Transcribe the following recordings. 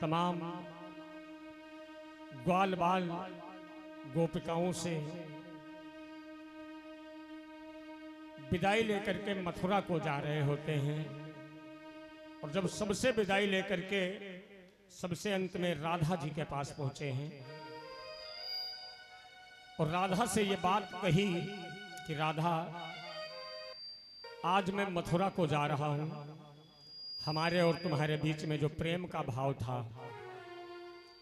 तमाम ग्वाल बाल गोपिकाओं से विदाई लेकर के मथुरा को जा रहे होते हैं। और जब सबसे विदाई लेकर के सबसे अंत में राधा जी के पास पहुंचे हैं और राधा से ये बात कही कि राधा, आज मैं मथुरा को जा रहा हूं। हमारे और तुम्हारे बीच में जो प्रेम का भाव था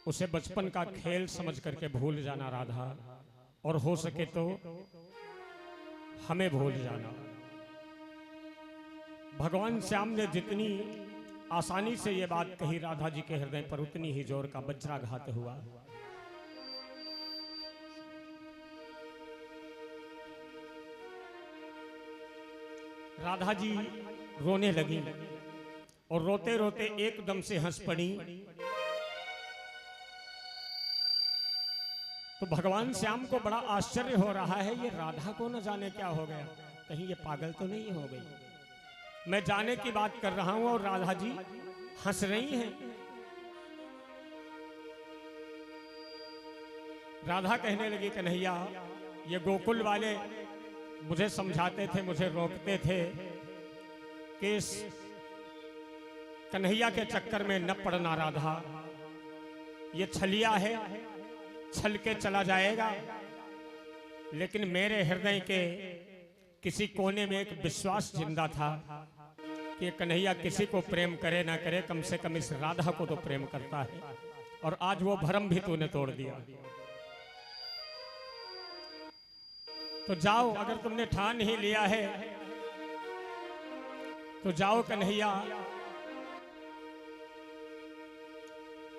उसे बचपन का खेल समझ करके भूल जाना राधा, और हो सके तो हमें भूल जाना। भगवान श्याम ने जितनी आसानी से ये बात कही राधा जी के हृदय पर, उतनी ही जोर का वज्राघात हुआ। राधा जी रोने लगी और रोते रोते एकदम से हंस पड़ी। तो भगवान श्याम को बड़ा आश्चर्य हो रहा है, ये राधा को न जाने क्या हो गया, कहीं ये पागल तो नहीं हो गई। मैं जाने की बात कर रहा हूं और राधा जी हंस रही हैं। राधा कहने लगी, कन्हैया, ये गोकुल वाले मुझे समझाते थे, मुझे रोकते थे कि इस कन्हैया के चक्कर में न पड़ना राधा, ये छलिया है, छल के चला जाएगा। लेकिन मेरे हृदय के किसी कोने में एक विश्वास जिंदा था कि कन्हैया किसी को प्रेम करे ना करे, कम से कम इस राधा को तो प्रेम करता है। और आज वो भ्रम भी तूने तोड़ दिया। तो जाओ, अगर तुमने ठान ही लिया है तो जाओ कन्हैया,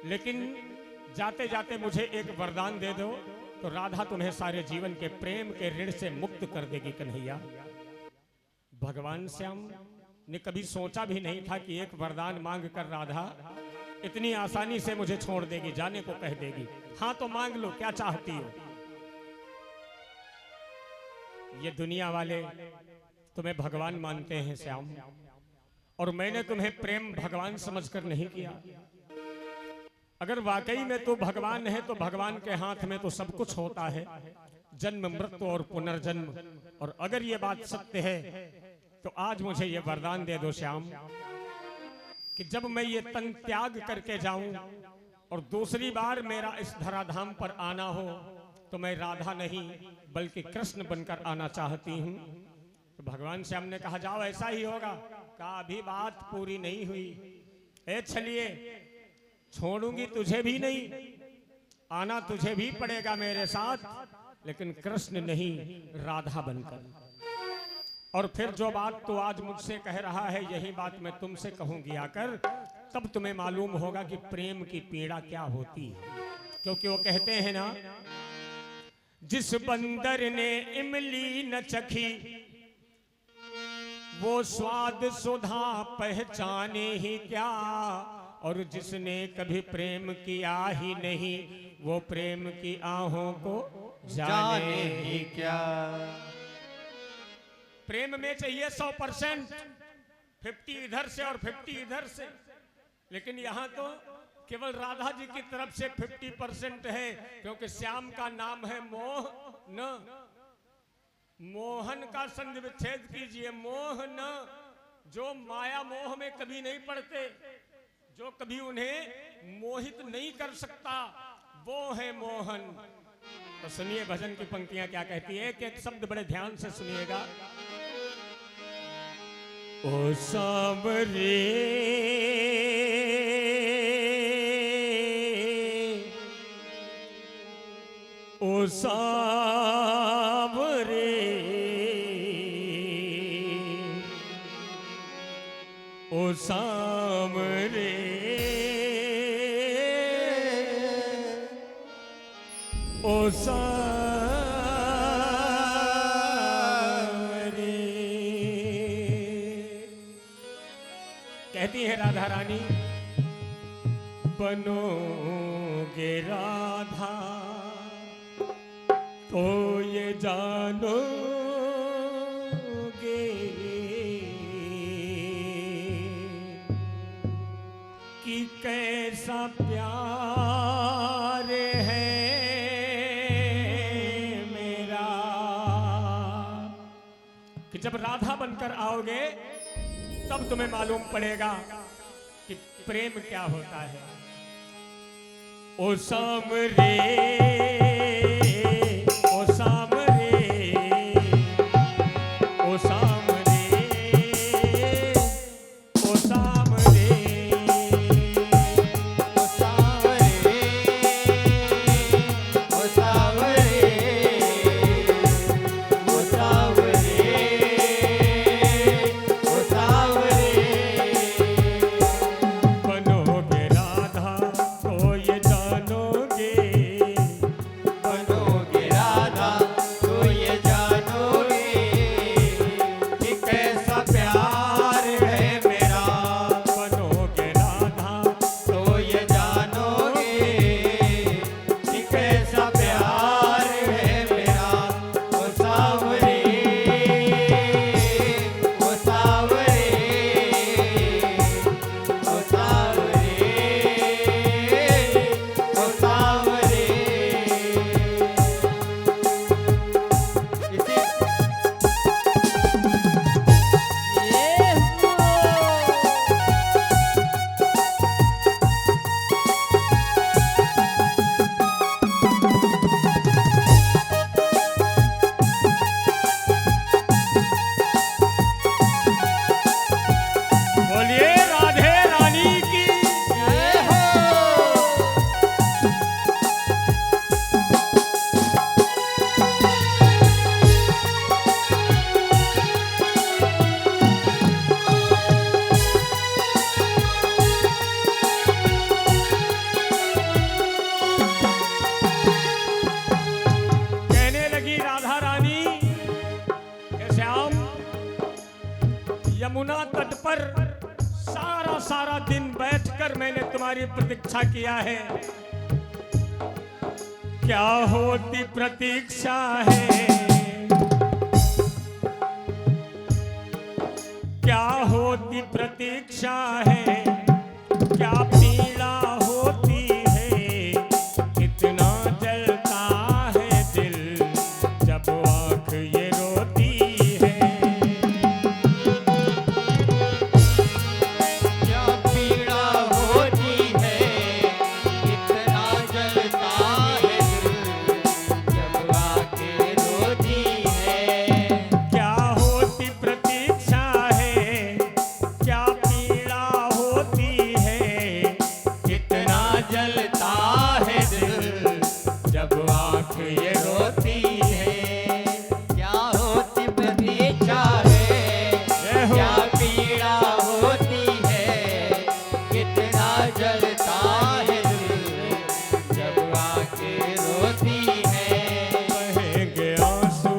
लेकिन जाते जाते मुझे एक वरदान दे दो तो राधा तुम्हें सारे जीवन के प्रेम के ऋण से मुक्त कर देगी कन्हैया। भगवान श्याम ने कभी सोचा भी नहीं था कि एक वरदान मांग कर राधा इतनी आसानी से मुझे छोड़ देगी, जाने को कह देगी। हाँ तो मांग लो, क्या चाहती हो। ये दुनिया वाले तुम्हें भगवान मानते हैं श्याम, और मैंने तुम्हें प्रेम भगवान समझकर नहीं किया। अगर वाकई में तू भगवान है तो भगवान के हाथ में तो सब कुछ होता है, जन्म मृत्यु और पुनर्जन्म। और अगर ये बात सत्य है तो आज मुझे ये वरदान दे दो श्याम कि जब मैं ये तन त्याग करके जाऊं और दूसरी बार मेरा इस धराधाम पर आना हो तो मैं राधा नहीं बल्कि कृष्ण बनकर आना चाहती हूं। तो भगवान श्याम ने कहा, जाओ, ऐसा ही होगा। कहा, अभी बात पूरी नहीं हुई। ए छलिए, छोड़ूंगी तुझे भी नहीं, आना तुझे भी पड़ेगा मेरे साथ, लेकिन कृष्ण नहीं, राधा बनकर। और फिर जो बात तू आज मुझसे कह रहा है, यही बात मैं तुमसे कहूंगी आकर, तब तुम्हें मालूम होगा कि प्रेम की पीड़ा क्या होती है। क्योंकि वो कहते हैं ना, जिस बंदर ने इमली न चखी वो स्वाद सुधा पहचाने ही क्या, और जिसने कभी प्रेम किया ही नहीं वो प्रेम की आहों को जाने ही क्या। प्रेम में चाहिए 100%, 50 इधर से और 50 इधर से, लेकिन यहां तो केवल राधा जी की तरफ से 50% है, क्योंकि श्याम का नाम है मोह न। मोहन का संधि विच्छेद कीजिए, मोह न। जो माया मोह में कभी नहीं पड़ते, जो कभी उन्हें मोहित नहीं कर सकता, वो है मोहन। तो सुनिए भजन की पंक्तियां क्या कहती है, एक एक शब्द बड़े ध्यान से सुनिएगा। ओ सांवरे ओ सांवरे ओ सांवरे ओ सांवरे। कहती है राधा रानी, बनोगे राधा तो ये जानोगे कि कैसा प्यार है मेरा कि जब राधा बनकर आओगे तब तुम्हें मालूम पड़ेगा कि प्रेम क्या होता है। ओ सामरे, ओ सामरे, ओ सामरे, ओ सामरे, ओ सावरे, ओ सावरे, ओ सावरे, ओ सावरे। बनोगे राधा तो ये जानोगे, बनोगे राधा तो ये जानोगे कि कैसा प्यार है मेरा। बनोगे राधा तो ये जानोगे कि कैसा प्यार है मेरा। ओ सावरे, ओ सावरे, ओ सावरे, ओ सावरे। इसी बोलिए राधे रानी की। जय हो। कहने लगी राधा रानी कि श्याम, यमुना तट पर सारा सारा दिन बैठकर मैंने तुम्हारी प्रतीक्षा किया है। क्या होती प्रतीक्षा है, क्या होती प्रतीक्षा है, क्या पीड़ा होती है, कितना जलता है दिल जब आँख ये रोती है। क्या पीड़ा होती है, कितना जलता है दिल जब आके रोती है। क्या होती प्रतीक्षा है, क्या पीड़ा होती है, कितना जलता है दिल जब आँख ये रोती है। क्या होती प्रतीक्षा है, जय हो। क्या पीड़ा होती है, कितना जलता है दिल जब आके रोती है। बहेंगे आंसू,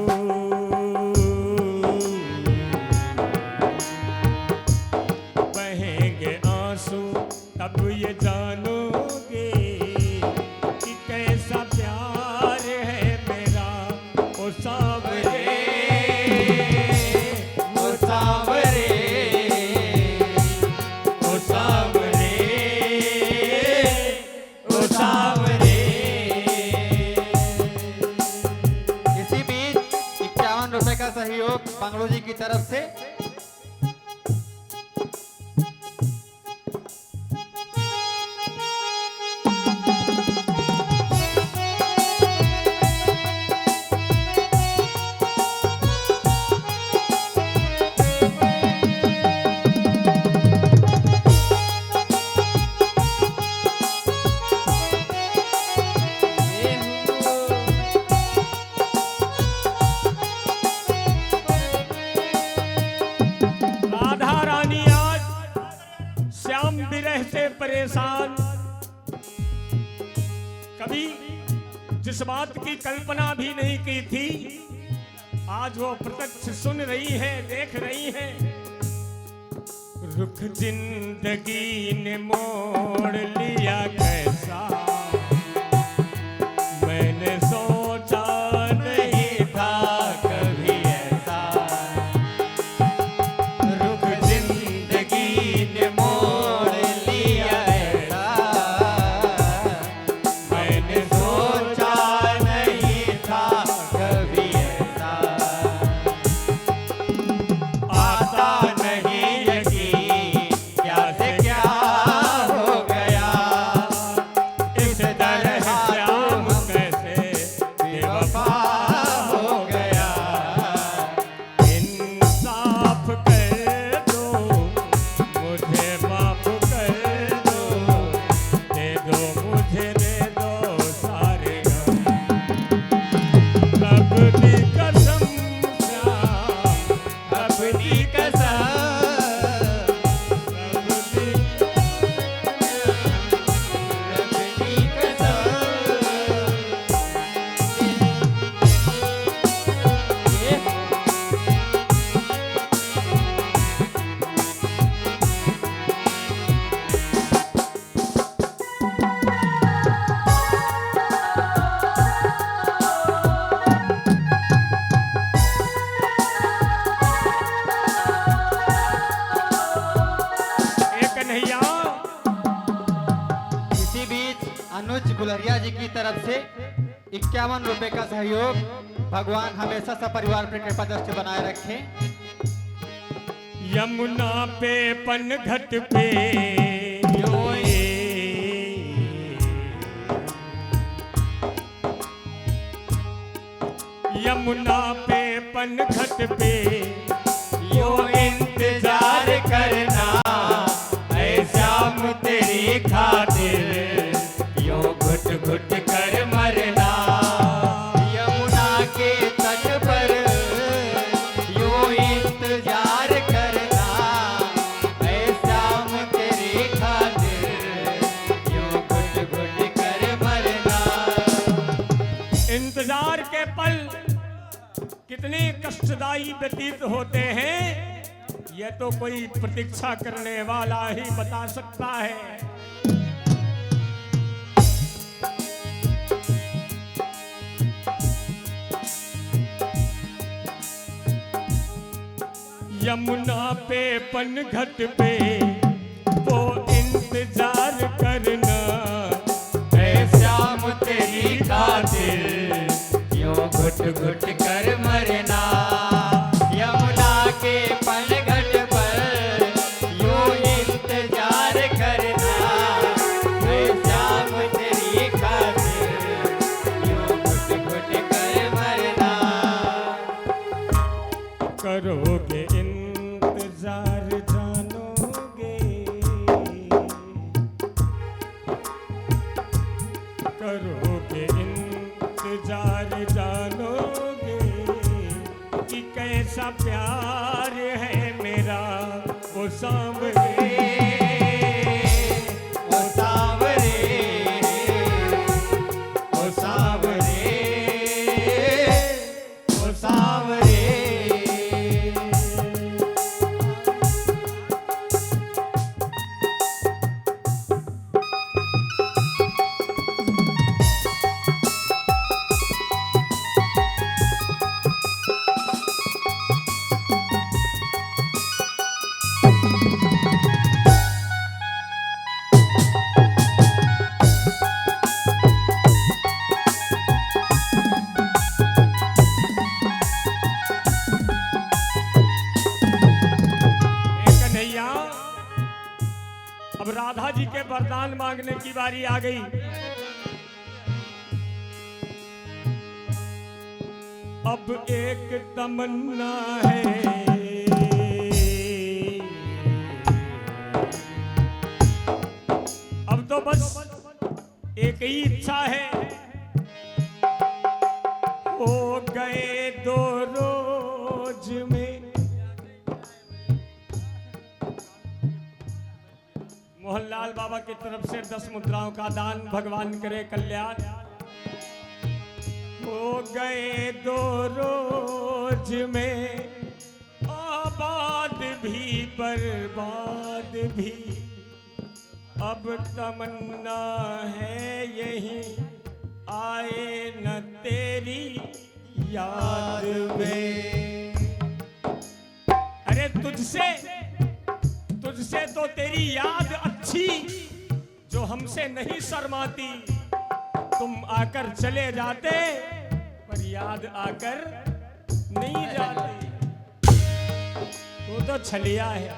बहेंगे आंसू, तब ये जानोगे कि कैसा प्यार है मेरा। ओ सावरे, ओ सावरे, ओ सावरे, ओ सावरे। इसी बीच 51 रुपए का सहयोग बंगलो जी की तरफ से। राधा रानी आज श्याम विरह से परेशान, कभी जिस बात की कल्पना भी नहीं की थी आज वो प्रत्यक्ष सुन रही है, देख रही है। रुख जिंदगी ने मोड़ लिया कैसा, मैंने सोचा नहीं था कभी ऐसा। रुख जिंदगी ने मोड़ लिया ऐसा, मनोज गुलरिया जी की तरफ से 51 रुपए का सहयोग। भगवान हमेशा सपरिवार पर कृपा दृष्टि बनाए रखें। यमुना पे पनघट पे यमुना पे पनघट पे यो इंतजार करना ऐ श्याम तेरी खातिर यो घुट घुट कर मरना। यमुना के तट पर यो इंतजार करना ऐ श्याम तेरी खातिर यो घुट घुट कर मरना। इंतजार के पल कितने कष्टदायी व्यतीत होते हैं, यह तो कोई प्रतीक्षा करने वाला ही बता सकता है। यमुना पे पनघट पे वो इंतजार करना ऐ श्याम तेरी खातिर यो घुट घुट कर मरना। यमुना के पनघट पर यो इंतजार करना ऐ श्याम तेरी खातिर यो घुट घुट कर मरना। करोगे इंतजार जानोगे, करोगे इंतजार जानोगे कि कैसा प्यार है मेरा वो सांवरे, ओ सांवरे, ओ सांवरे, ओ सांवरे। अब राधा जी के वरदान मांगने की बारी आ गई। अब एक तमन्ना है, अब तो बस एक ही इच्छा है, हो गए 2 रोज में। मोहनलाल बाबा की तरफ से 10 मुद्राओं का दान, भगवान करे कल्याण। हो गए 2 रोज में, आबाद भी बर्बाद भी, अब तमन्ना है यही आए न तेरी याद में। अरे तुझसे तो तेरी याद अच्छी जो हमसे नहीं शर्माती, तुम आकर चले जाते पर याद आकर नहीं जाती। वो तो छलिया है,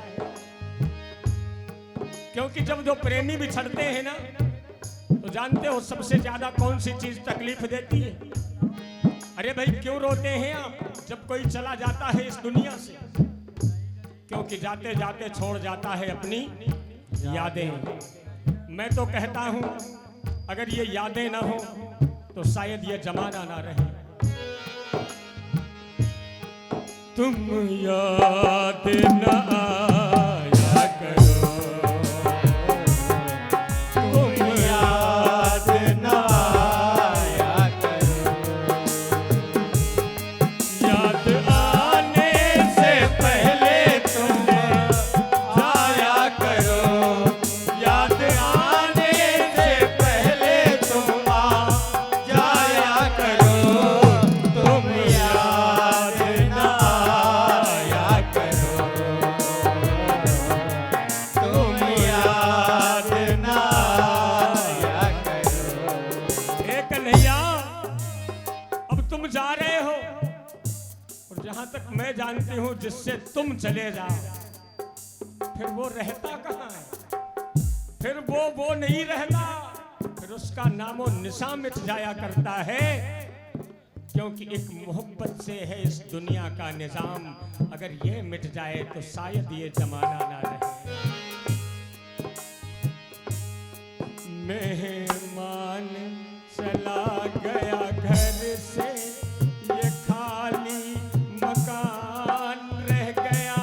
क्योंकि जब दो प्रेमी बिछड़ते हैं ना, तो जानते हो सबसे ज्यादा कौन सी चीज तकलीफ देती है? अरे भाई क्यों रोते हैं आप जब कोई चला जाता है इस दुनिया से? क्योंकि जाते जाते छोड़ जाता है अपनी यादें। मैं तो कहता हूं अगर ये यादें ना हो तो शायद ये जमाना ना रहे। तुम याद न आया करो, तुम याद न आया करो, याद आने से पहले तुम जाया करो, याद आने से पहले तुम आ जाया करो, तुम याद न आया करो। तक मैं जानती हूं जिससे तुम चले जाओ फिर वो रहता कहाँ है, फिर वो नहीं रहता, फिर उसका नामो निशान मिट जाया करता है, क्योंकि एक मोहब्बत से है इस दुनिया का निजाम। अगर ये मिट जाए तो शायद ये जमाना ना रहे। मेहमान चला गया घर से, ये खाली मकान रह गया,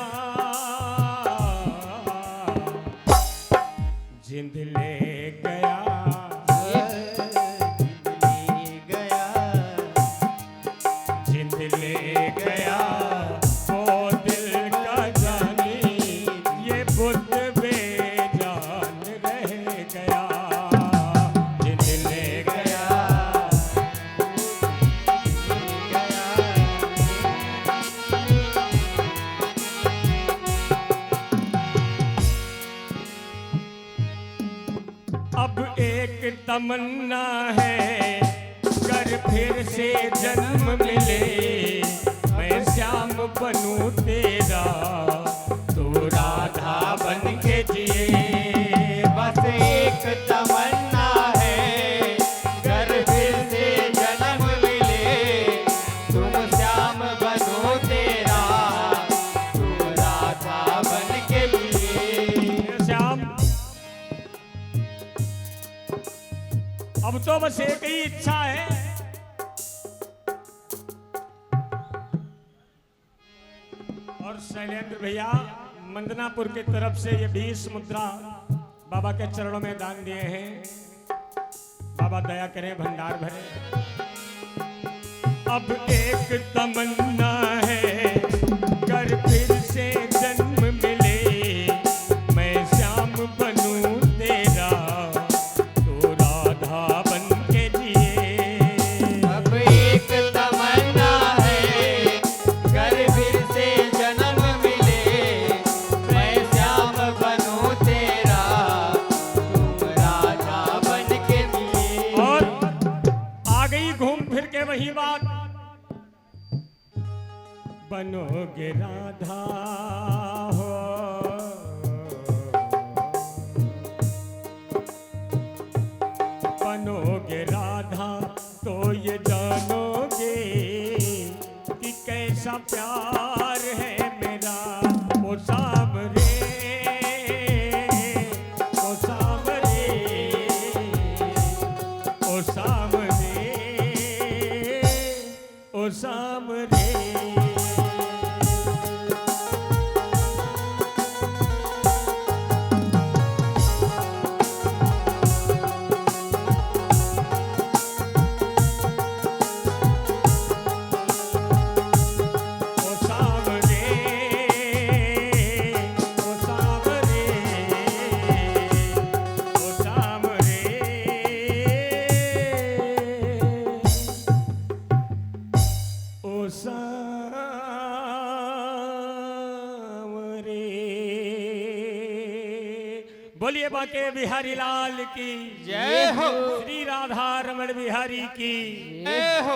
जिंद ले गया, जिंद ले गया, वो दिल का जानी, ये बुत बेजान रह गया, जिंद ले गया। अब एक तमन्ना है, कर फिर से जन्म मिले, मैं श्याम बनूं तेरा, तू राधा बन के जिए। बस एक तमन्ना है, घर फिर से जन्म मिले, तुम श्याम बनो तेरा, तू राधा बन के मिले। श्याम, अब तो बस एक ही इच्छा है, और शैलेंद्र भैया मंदनापुर की तरफ से ये 20 मुद्रा बाबा के चरणों में दान दिए हैं। बाबा दया करें, भंडार भरे। अब एक तमन्ना है, कर फिर से जन्म मिले, मैं श्याम बनूं तेरा, तू राधा बन के जिए। अब एक तमन्ना है, घर फिर से जन्म मिले, मैं श्याम बनूं तेरा, तुम राधा बन के मिले। और आ गई घूम फिर के वही बात, बनोगे राधा हो, बनोगे राधा तो ये जानोगे कि कैसा प्यार है मेरा, ओ सामरे, ओ सामरे, ओ सामरे, ओ सामरे। ओ सामरे, ओ सामरे, ओ सामरे, ओ सामरे। बोलिए बाके बिहारी लाल की जय हो। श्री राधा रमण बिहारी की जय हो।